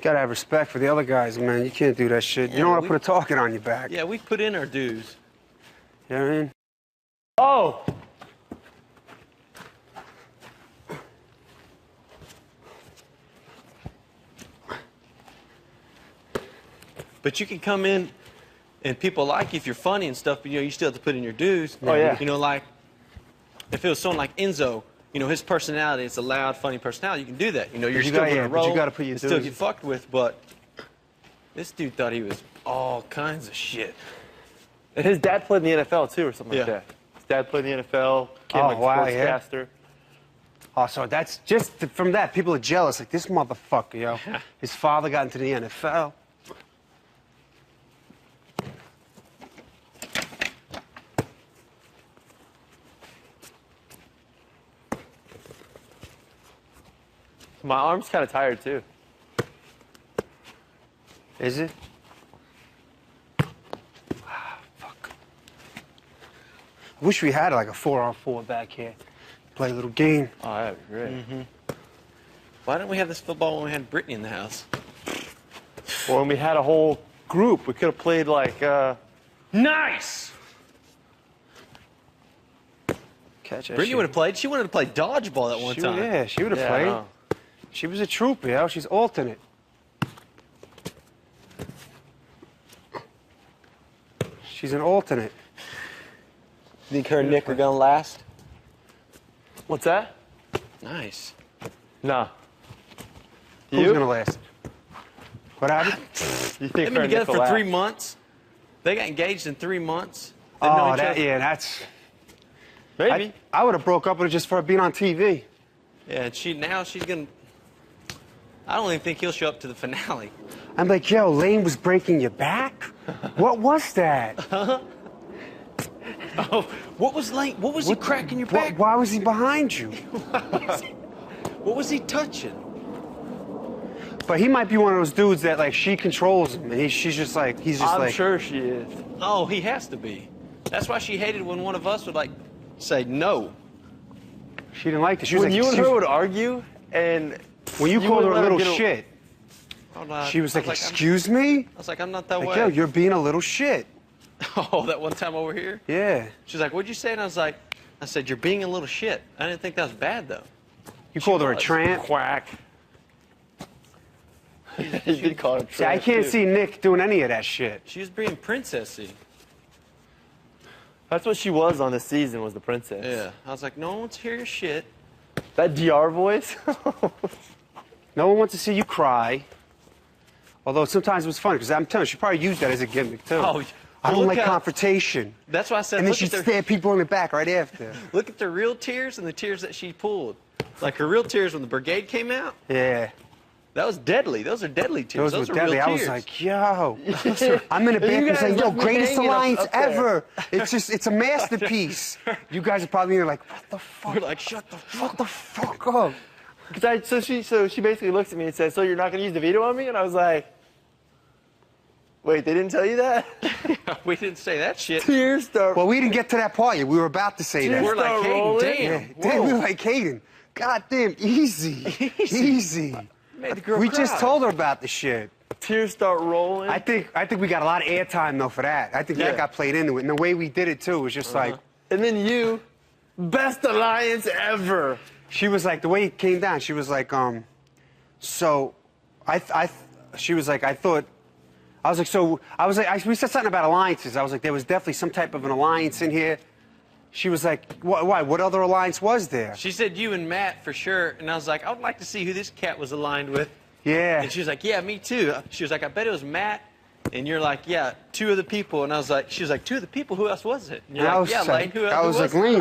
gotta have respect for the other guys, man. You can't do that shit. You don't want to put a target on your back. Yeah, we put in our dues. You know what I mean? Oh! But you can come in and people like you if you're funny and stuff, but you still have to put in your dues. Oh, yeah. Like if it was someone like Enzo, his personality, it's a loud, funny personality, you can do that. You're still going to roll. But you got to put your and dues. still get fucked with, but this dude thought he was all kinds of shit. And his dad played in the NFL, too, or something like that. His dad played in the NFL, became like a sportscaster. Oh, so that's just from that, people are jealous. Like, this motherfucker, yo. His father got into the NFL. My arm's kind of tired, too. Is it? Ah, fuck. I wish we had like a 4-on-4 back here. Play a little game. Oh, that'd be great. Why didn't we have this football when we had Brittany in the house? Or when we had a whole group, we could have played like, Nice! Catch that Brittany shit. would have played. She wanted to play dodgeball that one time. Yeah, she would have I played. know. She was a trooper, yo. She's alternate. She's an alternate. Think her and Nick are going to last? What's that? Nice. Nah. Who's You? gonna last? What happened? You think They've been her and together Nick will for 3 last? months. They got engaged in 3 months. They know Oh, each other. yeah, that's. Maybe. I would have broke up with her just for her being on TV. Yeah, and now she's going to... I don't even think he'll show up to the finale. I'm like, yo, Lane was breaking your back? What was that? Oh, what was Lane? What was he cracking your back? Why was he behind you? What was he touching? But he might be one of those dudes that, like, she controls him, and she's just like, he's just I'm like. sure she is. Oh, he has to be. That's why she hated when one of us would, like, say no. She didn't like this. She was When like, you and her would argue, and when you called her a would let little get shit, she was like, excuse me? I was like, I'm not that Like, way. yo, you're being a little shit. Oh, that one time over here? Yeah. She's like, what'd you say? And I said, you're being a little shit. I didn't think that was bad, though. You called her a tramp? Quack. You did call her a tramp. See, I can't too. see Nick doing any of that shit. She was being princessy. That's what she was on this season, was the princess. Yeah. I was like, no one wants to hear your shit. That DR voice? No one wants to see you cry. Although sometimes it was funny, because I'm telling you, she probably used that as a gimmick, too. Oh, I don't look like how- confrontation. That's why I said, And then look she'd at their, stare people in the back right after. look at the real tears and the tears that she pulled. Like her real tears when the brigade came out. Yeah. That was deadly. Those are deadly tears. Those were are deadly. real I tears. was like, yo. I'm in the bathroom guys saying, yo, left me greatest hanging alliance up there. ever. It's a masterpiece. You guys are probably like, what the fuck? We're like, shut the fuck What the fuck up? So she basically looks at me and says, so you're not going to use the veto on me? And I was like, wait, they didn't tell you that? We didn't say that shit. Tears start. Well, we didn't get to that part yet. We were about to say that. We're like, start hey, rolling. damn. Yeah, damn, we were like, Hayden, God damn, easy. Easy. Made the girl We cry. just told her about the shit. Tears start rolling. I think we got a lot of airtime, though, for that. I think Yeah. that got played into it. And the way we did it, too, was just like, And then you, best alliance ever. she was like, the way it came down, she was like, so, she was like, we said something about alliances. I was like, there was definitely some type of an alliance in here. She was like, why? What other alliance was there? She said you and Matt for sure. And I was like, I would like to see who this cat was aligned with. Yeah. And she was like, yeah, me too. She was like, I bet it was Matt. And you're like, yeah, 2 of the people. And I was like, she was like, 2 of the people? Who else was it? And you're And I like, was yeah, like, Lane, I was like, Lane,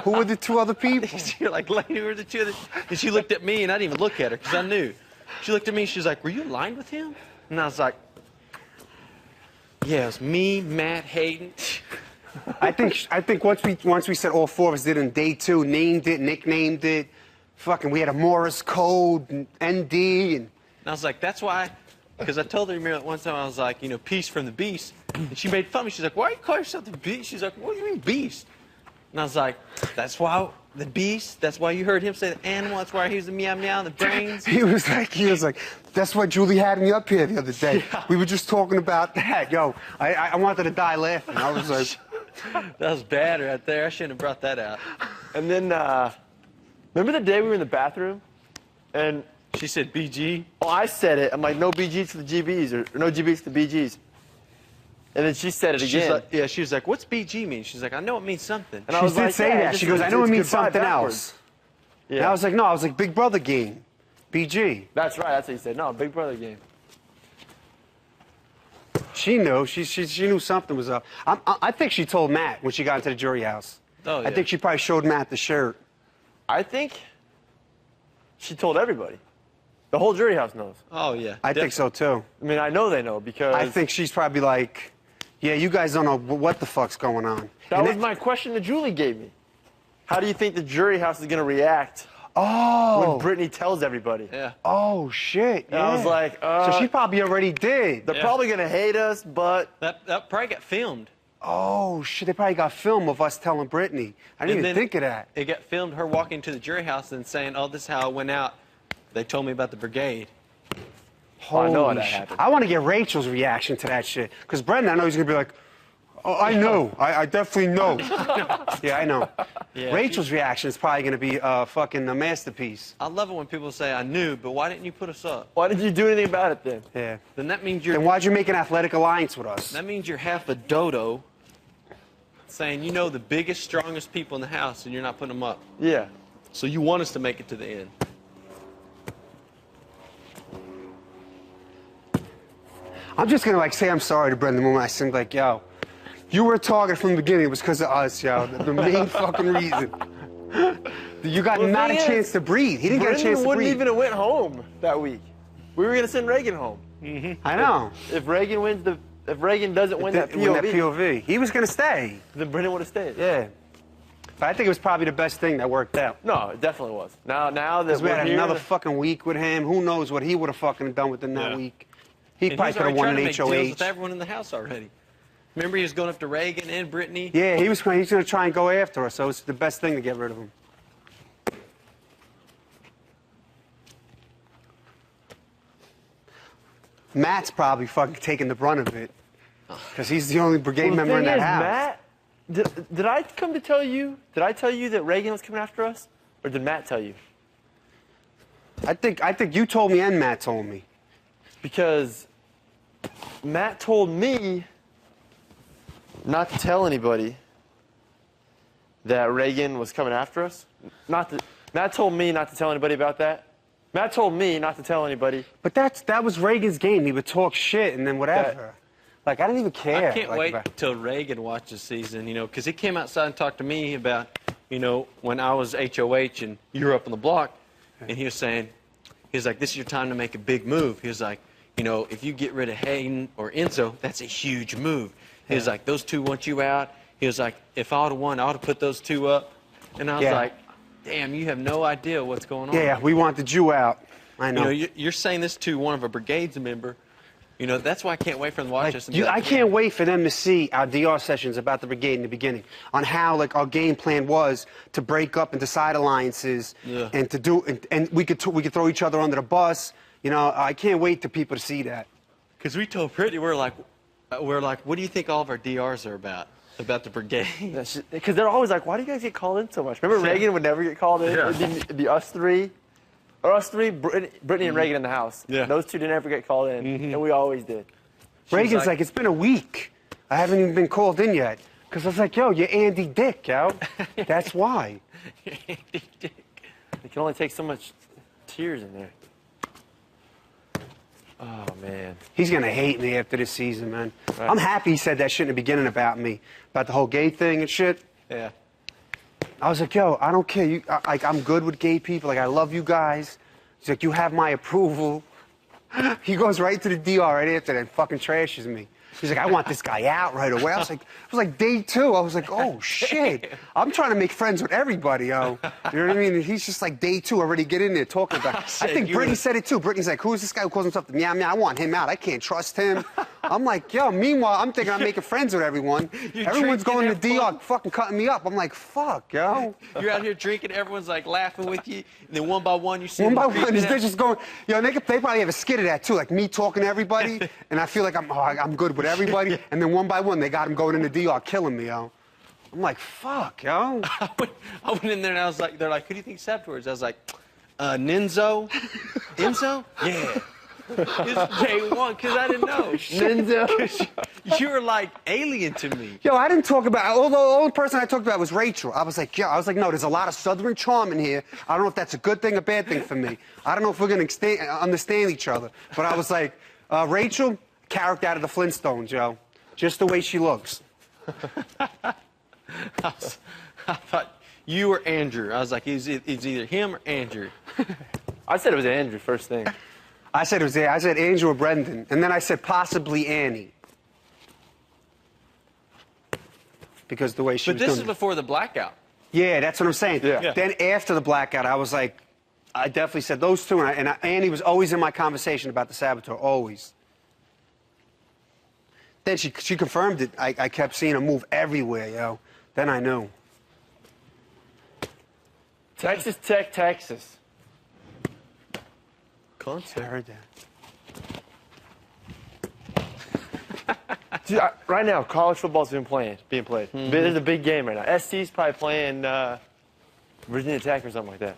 who were the 2 other people? You're like, Lane, who were the 2 of the... And she looked at me, and I didn't even look at her, because I knew. She looked at me, she was like, were you aligned with him? And I was like, yeah, it was me, Matt, Hayden. I think once we said all 4 of us did it in day 2, named it, nicknamed it, fucking, we had a Morse code, and ND, and... And I was like, that's why, because I told her one time, I was like, you know, peace from the beast. And she made fun of me. She's like, why you call yourself the beast? She's like, what do you mean beast? And I was like, that's why the beast. That's why you heard him say the animal. That's why he was the meow meow, the brains. He was like, that's what Julie had me up here the other day. Yeah. We were just talking about that. Yo, I wanted to die laughing. I was like, That was bad right there. I shouldn't have brought that out. And then, remember the day we were in the bathroom? And She said BG. I said it. I'm like, no BGs to the GBs, or no GBs to the BGs. And then she said it She's again. like, yeah, she was like, what's BG mean? She's like, I know it means something. And I she was did like, say yeah, that. just- She goes, I know it it's means goodbye something backwards. else. Yeah. And I was like, no, I was like, Big Brother game. BG. That's right. That's what you said. No, Big Brother game. She knew. She knew something was up. I think she told Matt when she got into the jury house. Oh, yeah. I think she probably showed Matt the shirt. I think she told everybody. The whole jury house knows. Oh, yeah. I think so, too. I mean, I know they know because I think she's probably like, yeah, you guys don't know what the fuck's going on. that And was it- my question that Julie gave me. How do you think the jury house is going to react Oh. when Brittany tells everybody? Yeah. Oh, shit. And I was yeah. like, So she probably already did. they're Yeah. probably going to hate us, but That probably got filmed. Oh, shit. They probably got film of us telling Brittany. I didn't And even then think of that. It got filmed, her walking to the jury house and saying, oh, this is how it went out. They told me about the brigade. Oh, I know how Holy that shit. happened. I want to get Rachel's reaction to that shit. Because Brendan, I know he's going to be like, oh, I know. I definitely know. Yeah, I know. Yeah, Rachel's reaction is probably going to be fucking a masterpiece. I love it when people say, I knew, but why didn't you put us up? why did you do anything about it then? Yeah. Then that means you're Then why'd you make an athletic alliance with us? that means you're half a dodo saying you know the biggest, strongest people in the house and you're not putting them up. Yeah. So you want us to make it to the end. I'm just going to like say I'm sorry to Brendan when I seemed like, yo, you were a target from the beginning. It was because of us, yo. The main fucking reason. You got Well, the not a thing is, chance to breathe. He didn't get a chance to wouldn't breathe. even have went home that week. We were going to send Reagan home. I know. If Reagan doesn't win that Win POV, that POV. He was going to stay. then Brendan would have stayed. Yeah. But I think it was probably the best thing that worked out. No, it definitely was. Now that Because we we're had here, another fucking week with him. Who knows what he would have fucking done within that Yeah. week. He And probably he's could have already won trying an to make deals with HOH. everyone in the house already. Remember, he was going after Reagan and Brittany. Yeah, he's going to try and go after us, so it's the best thing to get rid of him. Matt's probably fucking taking the brunt of it. Because he's the only brigade well, the member in thing that is, house. Matt, did I come to tell you? Did I tell you that Reagan was coming after us, or did Matt tell you? I think you told me and Matt told me. Because Matt told me not to tell anybody that Reagan was coming after us. Matt told me not to tell anybody about that. Matt told me not to tell anybody. But that was Reagan's game. He would talk shit and then whatever. Like, I didn't even care. I can't like, wait about- till Reagan watches season, because he came outside and talked to me about, when I was HOH and you were up on the block, and he was saying, he was like, this is your time to make a big move. He was like, if you get rid of Hayden or Enzo, that's a huge move. He was like, those two want you out. He was like, if I would have won, I would have put those two up. And I was Yeah. like, damn, you have no idea what's going on. Yeah, we wanted you out. I know. You're saying this to one of a brigade's member. That's why I can't wait for them to watch us. And be I like, can't wait for them to see our DR sessions about the brigade in the beginning on how our game plan was to break up into side alliances Yeah. and to do and we could throw each other under the bus. I can't wait for people to see that. Because we told Brittany, we're like, what do you think all of our DRs are about? About the brigade? Because they're always like, why do you guys get called in so much? Remember Reagan would never get called in? Yeah. It'd be us three. Or us three, Brittany and Reagan in the house. Yeah. Those two didn't ever get called in, and we always did. Reagan's like, it's been a week. I haven't even been called in yet. Because I was like, yo, you're Andy Dick, yo. That's why. You can only take so much tears in there. Oh, man. He's going to hate me after this season, man. Right. I'm happy he said that shit in the beginning about me, about the whole gay thing and shit. Yeah. I was like, yo, I don't care. I'm good with gay people. Like, I love you guys. He's like, you have my approval. He goes right to the DR right after that and fucking trashes me. He's like, I want this guy out right away. I was like, it was like day 2. I was like, oh, shit. I'm trying to make friends with everybody, yo. You know what I mean? And he's just like day 2 already get in there talking about it. I think Brittany said it, too. Brittany's like, who's this guy who calls himself the meow meow? I want him out. I can't trust him. I'm like, yo, meanwhile, I'm thinking I'm making friends with everyone. Everyone's going to DR fucking cutting me up. I'm like, fuck, yo. You're out here drinking, everyone's like laughing with you, and then one by one you see One them by one, creeping they're out. just going, yo, they probably have a skit of that too, like me talking to everybody, and I feel like I'm good with everybody, and then one by one, they got him going into DR, killing me, yo. I'm like, fuck, yo. I went in there and I was like, they're like, who do you think Sept was? I was like, Ninzo? Enzo? Yeah. It's day one, because I didn't know. Ninja. You were like alien to me. Yo, I didn't talk about, although the only person I talked about was Rachel. I was like, no, there's a lot of Southern charm in here. I don't know if that's a good thing or bad thing for me. I don't know if we're going to understand each other. But I was like, Rachel, character out of the Flintstones, yo. Just the way she looks. I thought you were Andrew. I was like, it's either him or Andrew. I said it was Andrew first thing. I said Andrew or Brendan, and then I said possibly Annie. Because the way she But was this doing is it. before the blackout. Yeah, that's what I'm saying. Yeah. Then after the blackout, I was like, I definitely said those two, and Annie was always in my conversation about the Saboteur, always. Then she confirmed it. I kept seeing her move everywhere, yo. Then I knew. Texas Tech, Texas. I heard that. Dude, right now, college football's being played. There's a big game right now. SC's probably playing Virginia Tech or something like that.